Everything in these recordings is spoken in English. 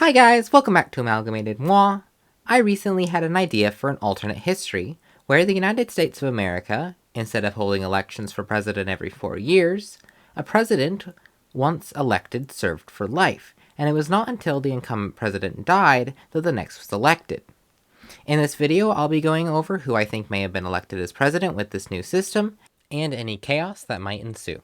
Hi guys, welcome back to Amalgamated Moi. I recently had an idea for an alternate history, where the United States of America, instead of holding elections for president every 4 years, a president once elected served for life, and it was not until the incumbent president died that the next was elected. In this video, I'll be going over who I think may have been elected as president with this new system, and any chaos that might ensue.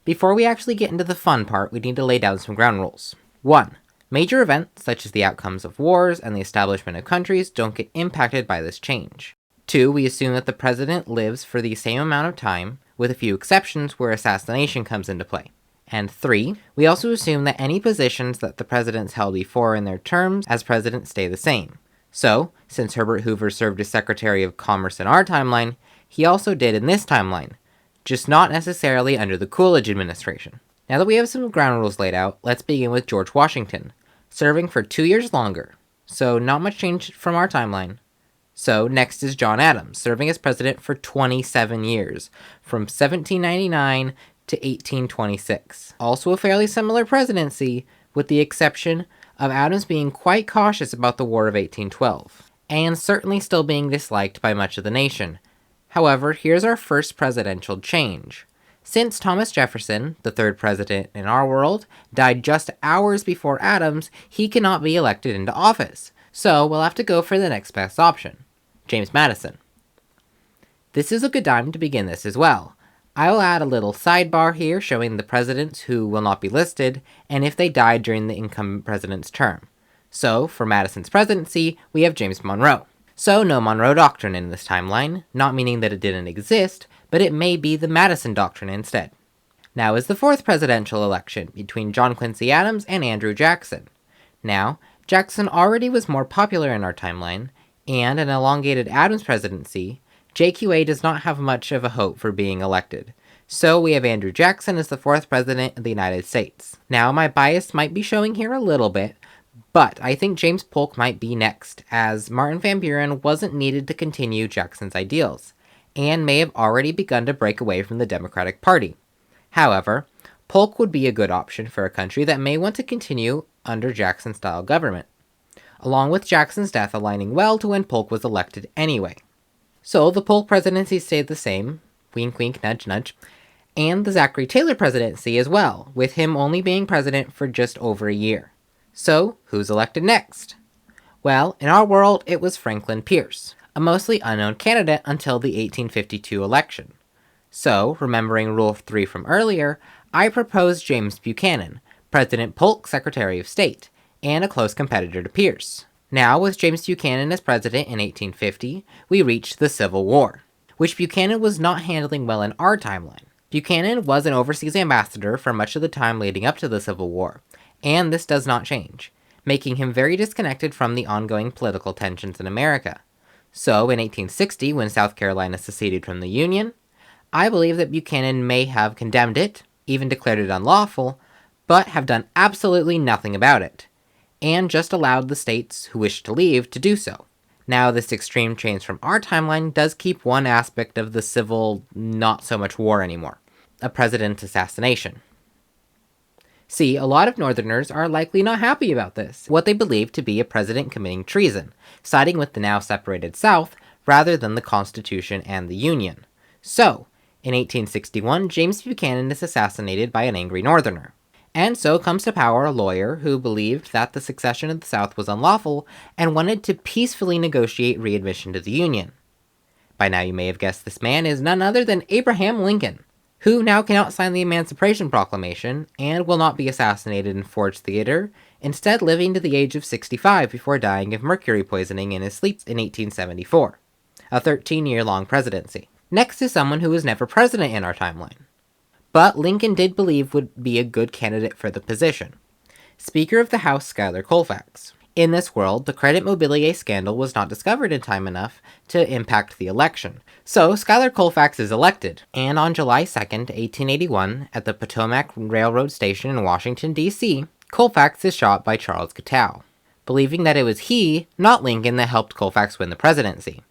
Before we actually get into the fun part, we need to lay down some ground rules. 1. Major events, such as the outcomes of wars and the establishment of countries, don't get impacted by this change. 2. We assume that the president lives for the same amount of time, with a few exceptions where assassination comes into play. And 3. We also assume that any positions that the presidents held before in their terms as president stay the same. So, since Herbert Hoover served as Secretary of Commerce in our timeline, he also did in this timeline, just not necessarily under the Coolidge administration. Now that we have some ground rules laid out, let's begin with George Washington, serving for 2 years longer, so not much change from our timeline. So next is John Adams, serving as president for 27 years, from 1799 to 1826. Also a fairly similar presidency, with the exception of Adams being quite cautious about the War of 1812, and certainly still being disliked by much of the nation. However, here's our first presidential change. Since Thomas Jefferson, the third president in our world, died just hours before Adams, he cannot be elected into office. So we'll have to go for the next best option, James Madison. This is a good time to begin this as well. I'll add a little sidebar here showing the presidents who will not be listed, and if they died during the incumbent president's term. So, for Madison's presidency, we have James Monroe. So no Monroe Doctrine in this timeline, not meaning that it didn't exist, but it may be the Madison Doctrine instead. Now is the fourth presidential election between John Quincy Adams and Andrew Jackson. Now, Jackson already was more popular in our timeline, and an elongated Adams presidency, JQA does not have much of a hope for being elected. So we have Andrew Jackson as the fourth president of the United States. Now my bias might be showing here a little bit, but I think James Polk might be next, as Martin Van Buren wasn't needed to continue Jackson's ideals, and may have already begun to break away from the Democratic Party. However, Polk would be a good option for a country that may want to continue under Jackson-style government, along with Jackson's death aligning well to when Polk was elected anyway. So the Polk presidency stayed the same, wink wink nudge nudge, and the Zachary Taylor presidency as well, with him only being president for just over a year. So, who's elected next? Well, in our world, it was Franklin Pierce, a mostly unknown candidate until the 1852 election. So, remembering Rule 3 from earlier, I proposed James Buchanan, President Polk Secretary of State, and a close competitor to Pierce. Now, with James Buchanan as president in 1850, we reached the Civil War, which Buchanan was not handling well in our timeline. Buchanan was an overseas ambassador for much of the time leading up to the Civil War, and this does not change, making him very disconnected from the ongoing political tensions in America. So, in 1860, when South Carolina seceded from the Union, I believe that Buchanan may have condemned it, even declared it unlawful, but have done absolutely nothing about it, and just allowed the states who wished to leave to do so. Now, this extreme change from our timeline does keep one aspect of the civil not so much war anymore, a president assassination. See, a lot of Northerners are likely not happy about this, what they believe to be a president committing treason, siding with the now separated South rather than the Constitution and the Union. So, in 1861, James Buchanan is assassinated by an angry Northerner. And so comes to power a lawyer who believed that the secession of the South was unlawful and wanted to peacefully negotiate readmission to the Union. By now you may have guessed this man is none other than Abraham Lincoln, who now cannot sign the Emancipation Proclamation and will not be assassinated in Ford's Theater, instead living to the age of 65 before dying of mercury poisoning in his sleep in 1874. A 13-year-long presidency. Next is someone who was never president in our timeline, but Lincoln did believe would be a good candidate for the position. Speaker of the House Schuyler Colfax. In this world, the Credit Mobilier scandal was not discovered in time enough to impact the election. So, Schuyler Colfax is elected, and on July 2nd, 1881, at the Potomac Railroad Station in Washington, D.C., Colfax is shot by Charles Guiteau. believing that it was he, not Lincoln, that helped Colfax win the presidency.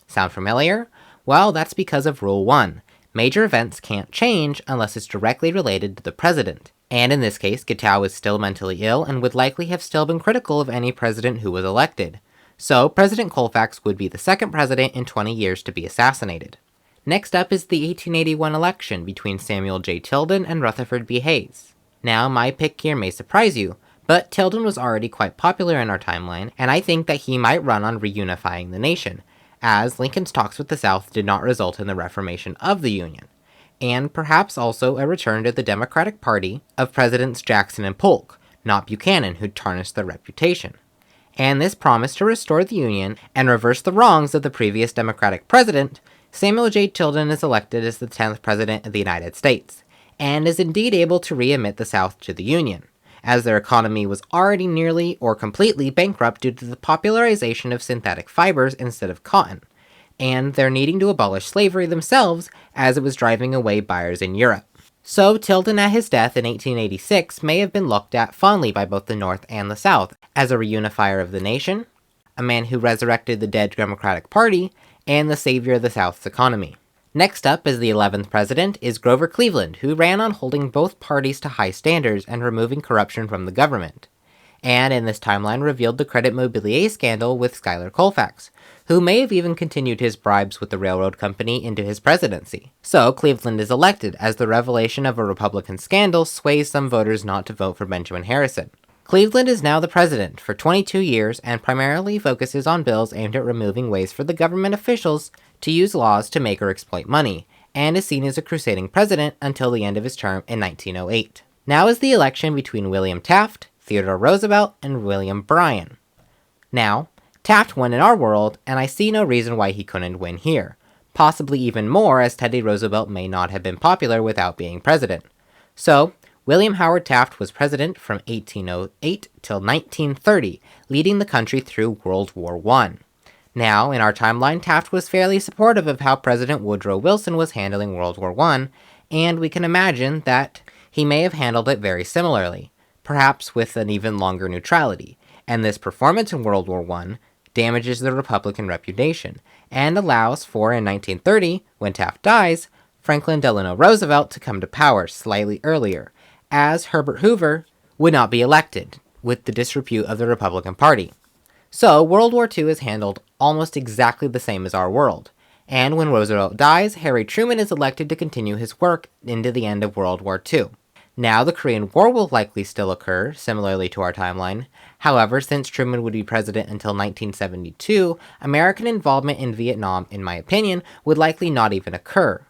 Sound familiar? Well, that's because of Rule 1. Major events can't change unless it's directly related to the president. And in this case, Guiteau was still mentally ill and would likely have still been critical of any president who was elected. So, President Colfax would be the second president in 20 years to be assassinated. Next up is the 1881 election between Samuel J. Tilden and Rutherford B. Hayes. Now, my pick here may surprise you, but Tilden was already quite popular in our timeline, and I think that he might run on reunifying the nation, as Lincoln's talks with the South did not result in the reformation of the Union, and perhaps also a return to the Democratic Party of Presidents Jackson and Polk, not Buchanan, who tarnished their reputation. And this promise to restore the Union and reverse the wrongs of the previous Democratic president, Samuel J. Tilden is elected as the 10th President of the United States, and is indeed able to readmit the South to the Union, as their economy was already nearly or completely bankrupt due to the popularization of synthetic fibers instead of cotton, and their needing to abolish slavery themselves as it was driving away buyers in Europe. So Tilden at his death in 1886 may have been looked at fondly by both the North and the South as a reunifier of the nation, a man who resurrected the dead Democratic Party, and the savior of the South's economy. Next up as the 11th president is Grover Cleveland, who ran on holding both parties to high standards and removing corruption from the government, and in this timeline revealed the credit mobilier scandal with Schuyler Colfax, who may have even continued his bribes with the railroad company into his presidency. So Cleveland is elected as the revelation of a Republican scandal sways some voters not to vote for Benjamin Harrison. Cleveland is now the president for 22 years and primarily focuses on bills aimed at removing ways for the government officials to use laws to make or exploit money, and is seen as a crusading president until the end of his term in 1908. Now is the election between William Taft, Theodore Roosevelt, and William Bryan. Now, Taft won in our world, and I see no reason why he couldn't win here, possibly even more as Teddy Roosevelt may not have been popular without being president. So, William Howard Taft was president from 1808 till 1930, leading the country through World War I. Now, in our timeline, Taft was fairly supportive of how President Woodrow Wilson was handling World War I, and we can imagine that he may have handled it very similarly, perhaps with an even longer neutrality, and this performance in World War I damages the Republican reputation, and allows for, in 1930, when Taft dies, Franklin Delano Roosevelt to come to power slightly earlier, as Herbert Hoover would not be elected, with the disrepute of the Republican Party. So, World War II is handled almost exactly the same as our world, and when Roosevelt dies, Harry Truman is elected to continue his work into the end of World War II. Now, the Korean War will likely still occur, similarly to our timeline. However, since Truman would be president until 1972, American involvement in Vietnam, in my opinion, would likely not even occur.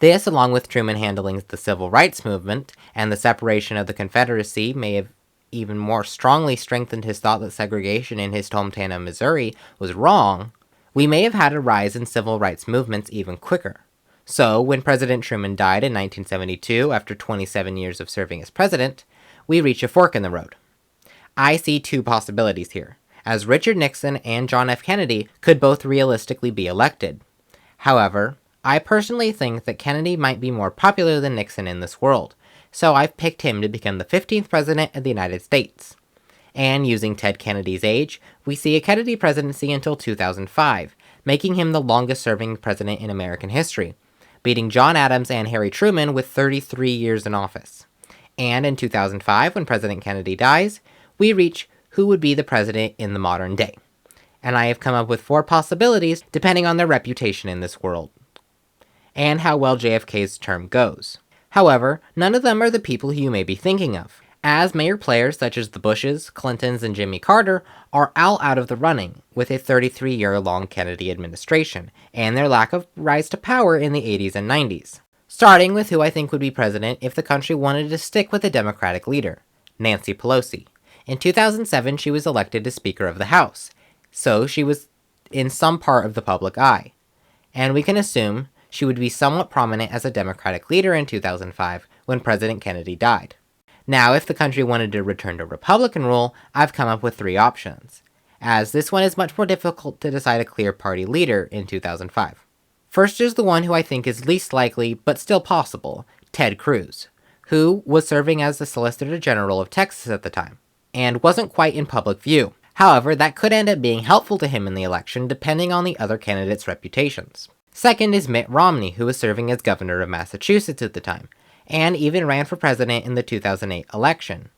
This, along with Truman handling the civil rights movement and the separation of the Confederacy, may have even more strongly strengthened his thought that segregation in his hometown of Missouri was wrong. We may have had a rise in civil rights movements even quicker. So, when President Truman died in 1972, after 27 years of serving as president, we reach a fork in the road. I see two possibilities here, as Richard Nixon and John F. Kennedy could both realistically be elected. However, I personally think that Kennedy might be more popular than Nixon in this world, so I've picked him to become the 15th President of the United States. And using Ted Kennedy's age, we see a Kennedy presidency until 2005, making him the longest-serving president in American history, beating John Adams and Harry Truman with 33 years in office. And in 2005, when President Kennedy dies, we reach who would be the president in the modern day. And I have come up with 4 possibilities depending on their reputation in this world, and how well JFK's term goes. However, none of them are the people who you may be thinking of, as major players such as the Bushes, Clintons, and Jimmy Carter are all out of the running with a 33-year-long Kennedy administration, and their lack of rise to power in the 80s and 90s. Starting with who I think would be president if the country wanted to stick with a Democratic leader, Nancy Pelosi. In 2007, she was elected as Speaker of the House, so she was in some part of the public eye, and we can assume she would be somewhat prominent as a Democratic leader in 2005 when President Kennedy died. Now, if the country wanted to return to Republican rule, I've come up with 3 options, as this one is much more difficult to decide a clear party leader in 2005. First is the one who I think is least likely, but still possible, Ted Cruz, who was serving as the Solicitor General of Texas at the time, and wasn't quite in public view. However, that could end up being helpful to him in the election depending on the other candidates' reputations. Second is Mitt Romney, who was serving as governor of Massachusetts at the time, and even ran for president in the 2008 election.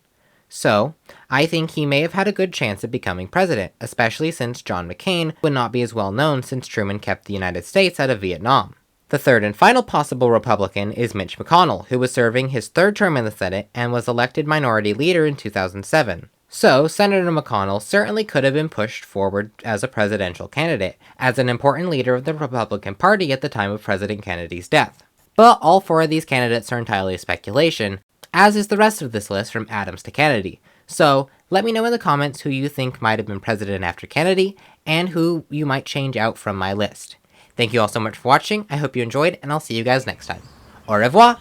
So, I think he may have had a good chance of becoming president, especially since John McCain would not be as well known since Truman kept the United States out of Vietnam. The third and final possible Republican is Mitch McConnell, who was serving his third term in the Senate and was elected minority leader in 2007. So, Senator McConnell certainly could have been pushed forward as a presidential candidate, as an important leader of the Republican Party at the time of President Kennedy's death. But all four of these candidates are entirely speculation, as is the rest of this list from Adams to Kennedy. So, let me know in the comments who you think might have been president after Kennedy, and who you might change out from my list. Thank you all so much for watching, I hope you enjoyed, and I'll see you guys next time. Au revoir!